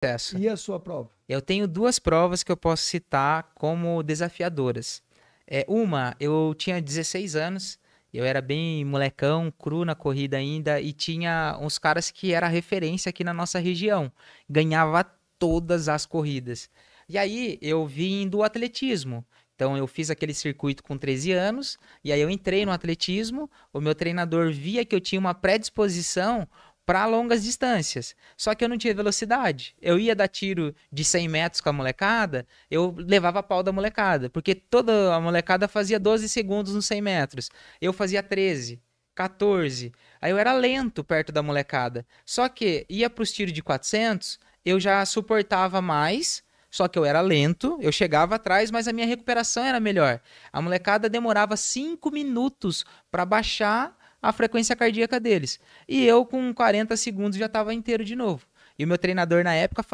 Essa. E a sua prova? Eu tenho duas provas que eu posso citar como desafiadoras. Uma, eu tinha 16 anos, eu era bem molecão, cru na corrida ainda, e tinha uns caras que era referência aqui na nossa região. Ganhava todas as corridas. E aí eu vim do atletismo. Então eu fiz aquele circuito com 13 anos, e aí eu entrei no atletismo, o meu treinador via que eu tinha uma predisposição para longas distâncias. Só que eu não tinha velocidade. Eu ia dar tiro de 100 metros com a molecada, eu levava pau da molecada, porque toda a molecada fazia 12 segundos nos 100 metros. Eu fazia 13, 14. Aí eu era lento perto da molecada. Só que ia para os tiros de 400, eu já suportava mais. Só que eu era lento, eu chegava atrás, mas a minha recuperação era melhor. A molecada demorava 5 minutos para baixar a frequência cardíaca deles. E eu, com 40 segundos, já estava inteiro de novo. E o meu treinador, na época,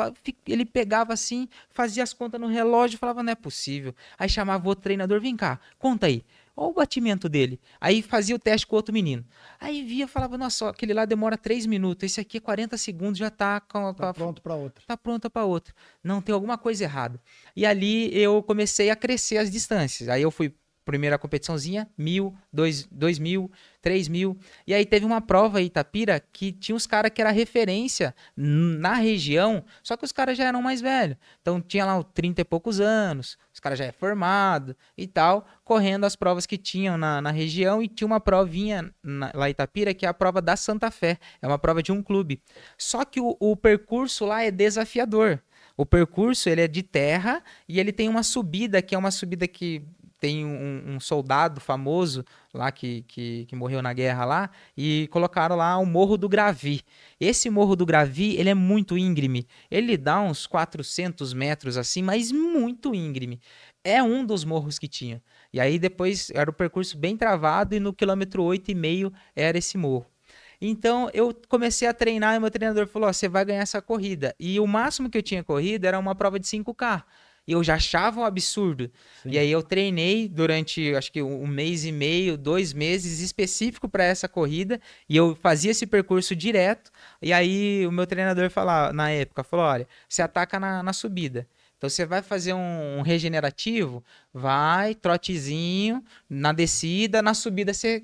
ele pegava assim, fazia as contas no relógio e falava, não é possível. Aí chamava o outro treinador, vem cá, conta aí. Olha o batimento dele. Aí fazia o teste com o outro menino. Aí via, falava, nossa, aquele lá demora 3 minutos, esse aqui é 40 segundos, já tá Tá pronto para outra. tá pronta para outro. Não, tem alguma coisa errada. E ali eu comecei a crescer as distâncias. Aí eu fui primeira competiçãozinha, 1.000, 2.000, 3.000. E aí teve uma prova em Itapira que tinha uns caras que era referência na região, só que os caras já eram mais velhos. Então tinha lá 30 e poucos anos, os caras já é formado e tal, correndo as provas que tinham na região, e tinha uma provinha lá em Itapira que é a prova da Santa Fé, é uma prova de um clube. Só que o percurso lá é desafiador. O percurso ele é de terra e ele tem uma subida que é uma subida que tem um soldado famoso lá que morreu na guerra lá, e colocaram lá o Morro do Gravi. Esse Morro do Gravi, ele é muito íngreme. Ele dá uns 400 metros assim, mas muito íngreme. É um dos morros que tinha. E aí depois era o percurso bem travado, e no quilômetro 8,5 era esse morro. Então eu comecei a treinar e meu treinador falou: ó, você vai ganhar essa corrida. E o máximo que eu tinha corrido era uma prova de 5K. E eu já achava um absurdo. E Sim. aí eu treinei durante, acho que 1 mês e meio, 2 meses específico para essa corrida. E eu fazia esse percurso direto. E aí o meu treinador falou, na época, falou: olha, você ataca na subida. Então você vai fazer um regenerativo, vai, trotezinho, na descida, na subida você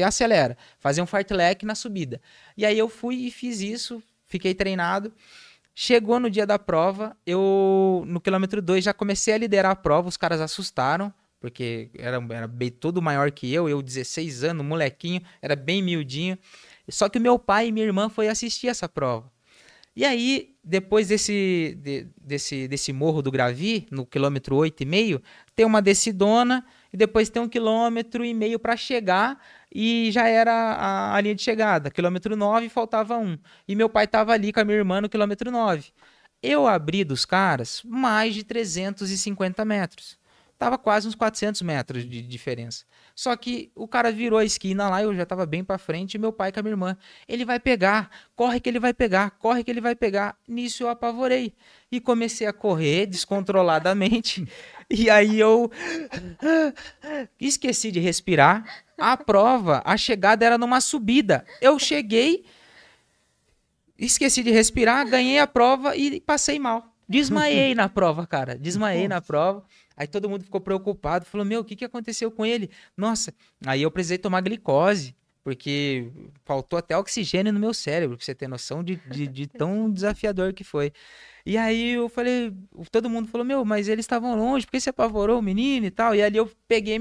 acelera. Fazer um fartlek na subida. E aí eu fui e fiz isso, fiquei treinado. Chegou no dia da prova, eu no quilômetro 2 já comecei a liderar a prova, os caras assustaram, porque era bem todo maior que eu 16 anos, molequinho, era bem miudinho. Só que o meu pai e minha irmã foi assistir essa prova. E aí, depois desse Morro do Gravi, no quilômetro 8,5, tem uma descidona, e depois tem 1,5 km para chegar, e já era a linha de chegada. Quilômetro 9, faltava um. E meu pai estava ali com a minha irmã no quilômetro 9. Eu abri dos caras mais de 350 metros. Tava quase uns 400 metros de diferença. Só que o cara virou a esquina lá, eu já tava bem pra frente, e meu pai com a minha irmã. Ele vai pegar, corre que ele vai pegar, corre que ele vai pegar. Nisso eu apavorei. E comecei a correr descontroladamente. E aí eu esqueci de respirar. A prova, a chegada era numa subida. Eu cheguei, esqueci de respirar, ganhei a prova e passei mal. Desmaiei na prova, cara. Desmaiei na Nossa. prova. Aí todo mundo ficou preocupado. Falou, meu, o que aconteceu com ele? Nossa, aí eu precisei tomar glicose, porque faltou até oxigênio no meu cérebro, pra você ter noção de tão desafiador que foi. E aí eu falei, todo mundo falou, meu, mas eles estavam longe, por que você apavorou o menino e tal? E ali eu peguei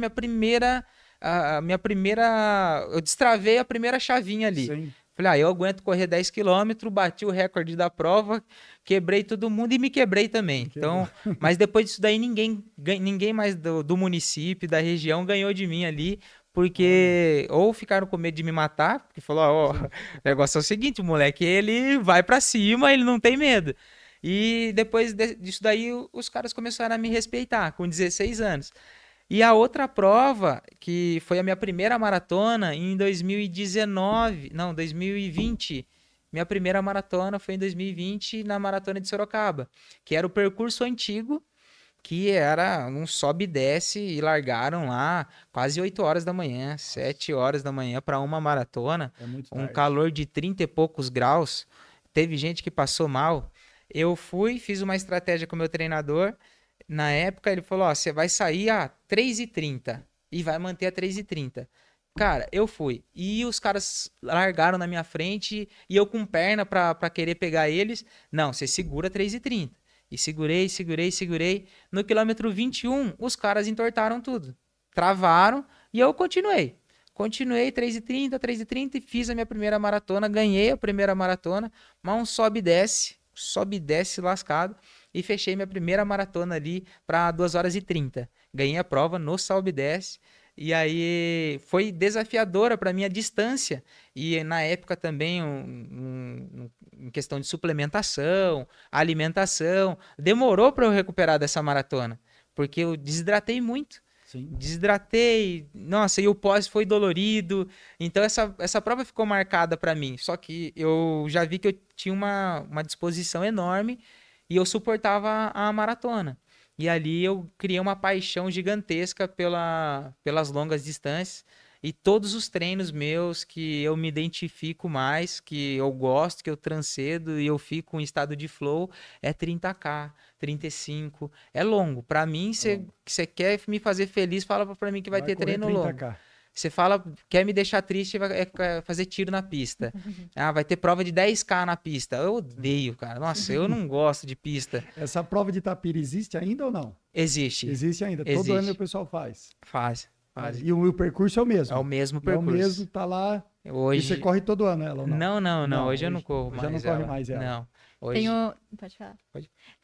eu destravei a primeira chavinha ali. Sim. Falei, eu aguento correr 10 quilômetros, bati o recorde da prova, quebrei todo mundo e me quebrei também. Quebrou. Então, mas depois disso daí ninguém mais do município, da região ganhou de mim ali, Olha. porque ou ficaram com medo de me matar, porque falou, ó, o Sim. negócio é o seguinte, o moleque, ele vai pra cima, ele não tem medo. E depois disso daí, os caras começaram a me respeitar, com 16 anos. E a outra prova, que foi a minha primeira maratona em 2019, não, 2020. Minha primeira maratona foi em 2020 na maratona de Sorocaba, que era o percurso antigo, que era um sobe e desce, e largaram lá quase 8 horas da manhã, 7 horas da manhã para uma maratona, É muito um tarde. calor de 30 e poucos graus. Teve gente que passou mal. Eu fui, fiz uma estratégia com o meu treinador. Na época, ele falou: Ó, você vai sair a 3:30 e vai manter a 3:30. Cara, eu fui. E os caras largaram na minha frente e eu com perna pra querer pegar eles. Não, você segura 3:30. E segurei, segurei, segurei. No quilômetro 21, os caras entortaram tudo. Travaram e eu continuei. Continuei 3:30 e fiz a minha primeira maratona. Ganhei a primeira maratona, mas um sobe e desce lascado. E fechei minha primeira maratona ali para 2h30. Ganhei a prova no sobe e desce. E aí foi desafiadora para mim a distância. E na época também, em questão de suplementação, alimentação, demorou para eu recuperar dessa maratona. Porque eu desidratei muito. Sim. Desidratei, nossa, e o pós foi dolorido. Então essa prova ficou marcada para mim. Só que eu já vi que eu tinha uma disposição enorme e eu suportava a maratona. E ali eu criei uma paixão gigantesca pelas longas distâncias. E todos os treinos meus que eu me identifico mais, que eu gosto, que eu transcedo e eu fico em estado de flow, é 30K, 35. É longo. Pra mim, você quer me fazer feliz, fala pra mim que vai ter correr treino longo. 30K. Você fala, quer me deixar triste, é fazer tiro na pista. Ah, vai ter prova de 10K na pista. Eu odeio, cara. Nossa, eu não gosto de pista. Essa prova de Tapira existe ainda ou não? Existe. Existe ainda. Existe. Todo ano o pessoal faz. Faz. E o percurso é o mesmo. É o mesmo É o percurso. mesmo, tá lá. Hoje... E você corre todo ano ela ou não? Não. Hoje eu não corro mais. Já não corre mais ela. Não. Hoje... Pode falar.